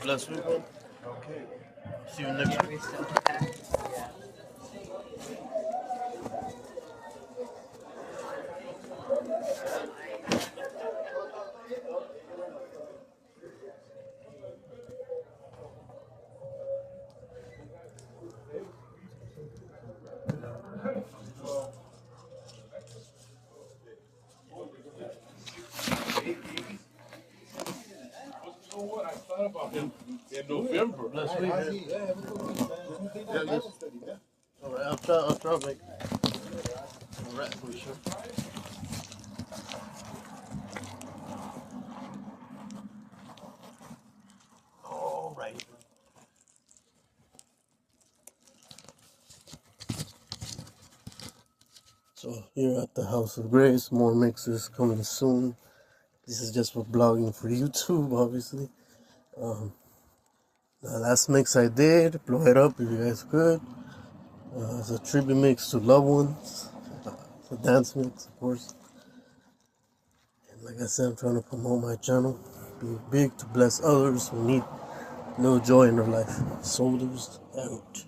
Bless week, man. Okay. See you next week. You know what? I thought about him in November. Bless week, man. Yeah, yes. All right, I'll try to make a rap for sure. All right. So here at the House of Grace, more mixes coming soon. This is just for blogging for YouTube, obviously. The last mix I did, blow it up if you guys could. It's a tribute mix to loved ones. It's a dance mix, of course. And like I said, I'm trying to promote my channel. Be big to bless others who need no joy in their life. Soldiers out.